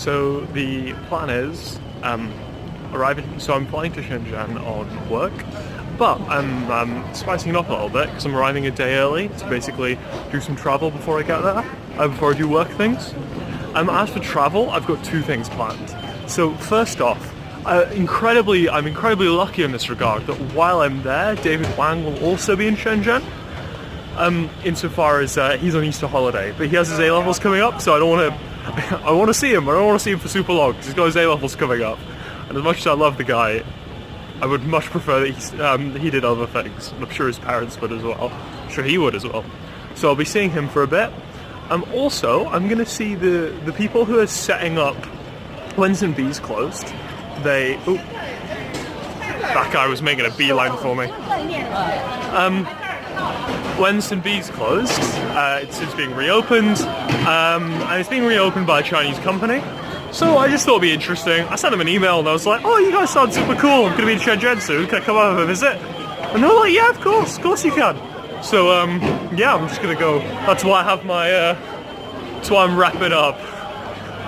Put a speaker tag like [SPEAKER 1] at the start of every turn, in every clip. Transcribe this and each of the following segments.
[SPEAKER 1] So the plan is arriving. So I'm flying to Shenzhen on work, but I'm spicing it up a little bit because I'm arriving a day early to basically do some travel before I get there, before I do work things. As for travel, I've got two things planned. So first off, I'm incredibly lucky in this regard that while I'm there, David Wang will also be in Shenzhen. Insofar as he's on Easter holiday, but he has his A-levels coming up, so I want to see him. I don't want to see him for super long because he's got his A-levels coming up. And as much as I love the guy, I would much prefer that he did other things. And I'm sure his parents would as well. I'm sure he would as well. So I'll be seeing him for a bit. Also, I'm going to see the people who are setting up when St. Bees closed. That guy was making a beeline for me. When St. Bees closed, it's being reopened, and it's being reopened by a Chinese company. So I just thought it'd be interesting. I sent them an email and I was like, "Oh, you guys sound super cool. I'm gonna be in Shenzhen soon. Can I come over and visit?" And they were like, "Yeah, of course you can." So yeah, I'm just gonna go. That's why I have my. That's why I'm wrapping up.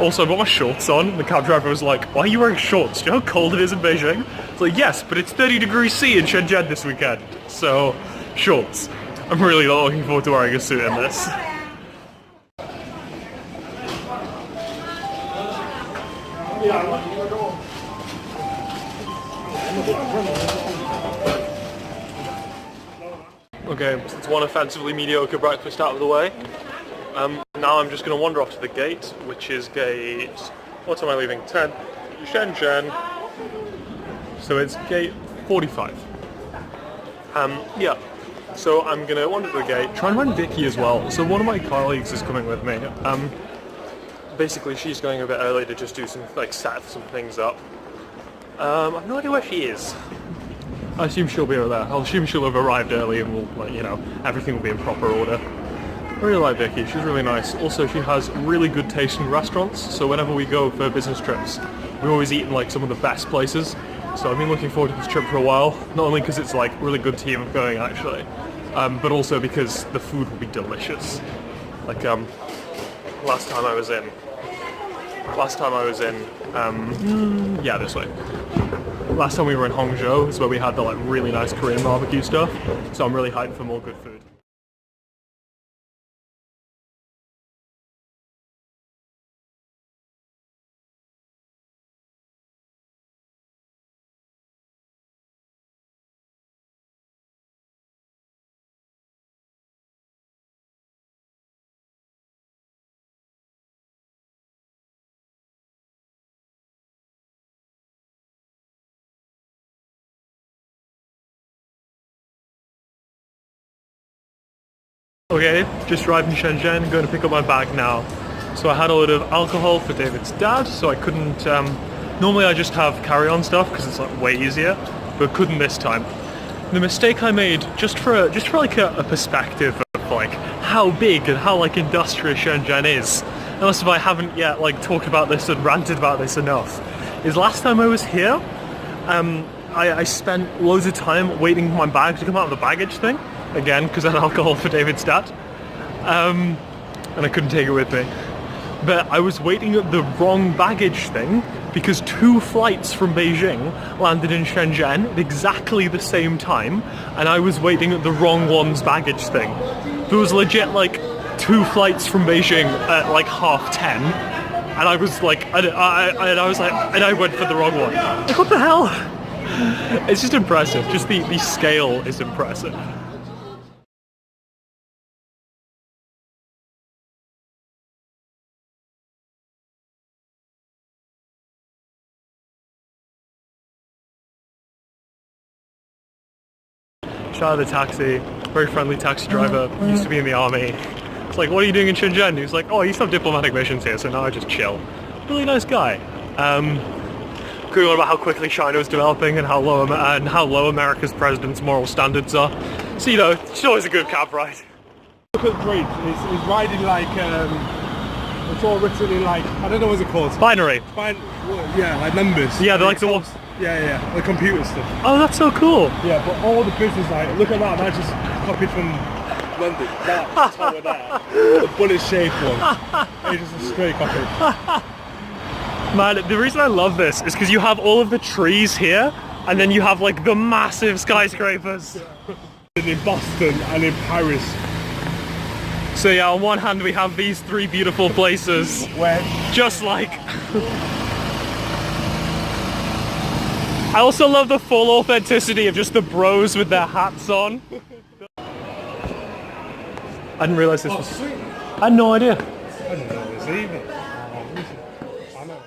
[SPEAKER 1] Also, I got my shorts on. The cab driver was like, "Why are you wearing shorts? Do you know how cold it is in Beijing?" It's like, "Yes, but it's 30 degrees C in Shenzhen this weekend, so shorts." I'm really not looking forward to wearing a suit in this. Okay, so it's one offensively mediocre breakfast out of the way. Now I'm just going to wander off to the gate, which is gate... What time am I leaving? 10. Shenzhen. So it's gate 45. Yeah. So I'm going to wander to the gate, try and find Vicky as well. So one of my colleagues is coming with me. Basically she's going a bit early to just do some, set some things up. I have no idea where she is. I assume she'll be over there. I'll assume she'll have arrived early and we'll, everything will be in proper order. I really like Vicky, she's really nice. Also, she has really good taste in restaurants, so whenever we go for business trips, we always eat in some of the best places. So I've been looking forward to this trip for a while, not only because it's really good team going actually, but also because the food will be delicious. Last time I was in, yeah, this way. Last time we were in Hangzhou is where we had the really nice Korean barbecue stuff, so I'm really hyped for more good food. Okay, just arrived in Shenzhen, going to pick up my bag now. So I had a load of alcohol for David's dad, so I couldn't, normally I just have carry-on stuff because it's way easier, but couldn't this time. The mistake I made, just for a perspective of how big and how industrious Shenzhen is, unless if I haven't yet talked about this and ranted about this enough, is last time I was here, I spent loads of time waiting for my bag to come out of the baggage thing. Again, because I had alcohol for David's dad, and I couldn't take it with me. But I was waiting at the wrong baggage thing because 2 flights from Beijing landed in Shenzhen at exactly the same time, and I was waiting at the wrong one's baggage thing. There was legit 2 flights from Beijing at 10:30, and I was and I went for the wrong one. What the hell? It's just impressive. Just the scale is impressive. Shout out the taxi, very friendly taxi driver, used to be in the army. It's what are you doing in Shenzhen? He's like, "Oh, I used to have diplomatic missions here, so now I just chill." Really nice guy. Going on about how quickly China is developing and how low America's president's moral standards are. So it's always a good cab ride.
[SPEAKER 2] Look at the bridge, it's riding it's all written in I don't know what it's called.
[SPEAKER 1] Binary.
[SPEAKER 2] Yeah, numbers.
[SPEAKER 1] Yeah, they're the ones.
[SPEAKER 2] Yeah, the computer stuff.
[SPEAKER 1] Oh, that's so cool.
[SPEAKER 2] Yeah, but all the business, look at that just copied from London. That tower there, the bullet-shaped one. It's just a straight copy.
[SPEAKER 1] Man, the reason I love this is because you have all of the trees here, and then you have like the massive skyscrapers.
[SPEAKER 2] In Boston and in Paris.
[SPEAKER 1] So yeah, on one hand we have these three beautiful places,
[SPEAKER 2] Where
[SPEAKER 1] just like... I also love the full authenticity of just the bros with their hats on. I didn't realise this was...
[SPEAKER 2] sweet.
[SPEAKER 1] I had no idea.
[SPEAKER 2] I didn't know this either. I know.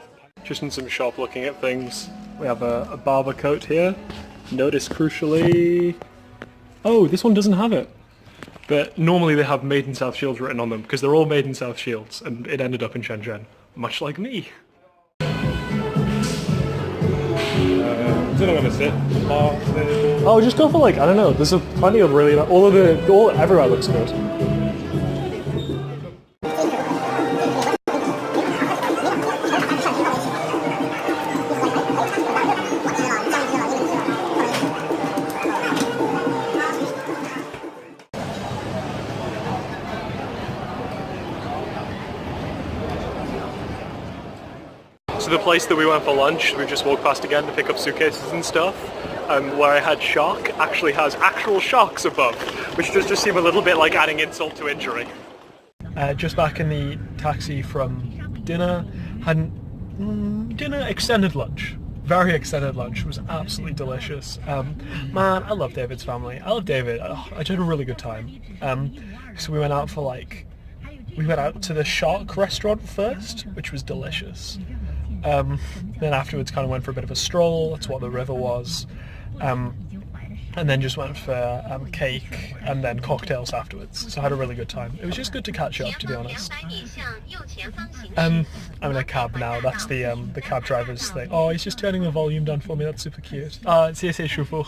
[SPEAKER 1] Just in some shop looking at things. We have a barber coat here. Notice crucially... Oh, this one doesn't have it. But normally they have Made in South Shields written on them because they're all made in South Shields and it ended up in Shenzhen. Much like me.
[SPEAKER 2] Don't know where to sit.
[SPEAKER 1] Oh, just go for like, I don't know, there's plenty of really, everywhere looks good. So the place that we went for lunch, we just walked past again to pick up suitcases and stuff, where I had shock, actually has actual shocks above, which does just seem a little bit like adding insult to injury. Just back in the taxi from dinner, had dinner extended lunch. Very extended lunch. It was absolutely delicious. Man, I love David's family. I love David. I had a really good time. So we went out for we went out to the Shark restaurant first, which was delicious. Then afterwards kind of went for a bit of a stroll, that's what the river was, and then just went for cake and then cocktails afterwards, so I had a really good time. It was just good to catch up, to be honest. I'm in a cab now, that's the cab driver's thing. Oh, he's just turning the volume down for me, that's super cute. C'est chauffeur.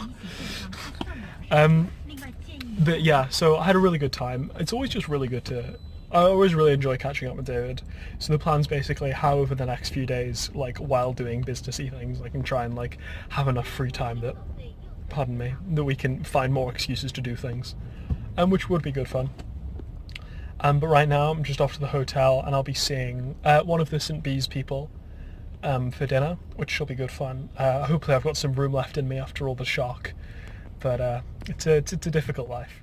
[SPEAKER 1] But yeah, so I had a really good time. It's always just really good to... I always really enjoy catching up with David. So the plan's basically how over the next few days, while doing businessy things, I can try and have enough free time that, pardon me, that we can find more excuses to do things, which would be good fun. But right now I'm just off to the hotel and I'll be seeing one of the St. Bees people for dinner, which shall be good fun. Hopefully I've got some room left in me after all the shock, but it's a difficult life.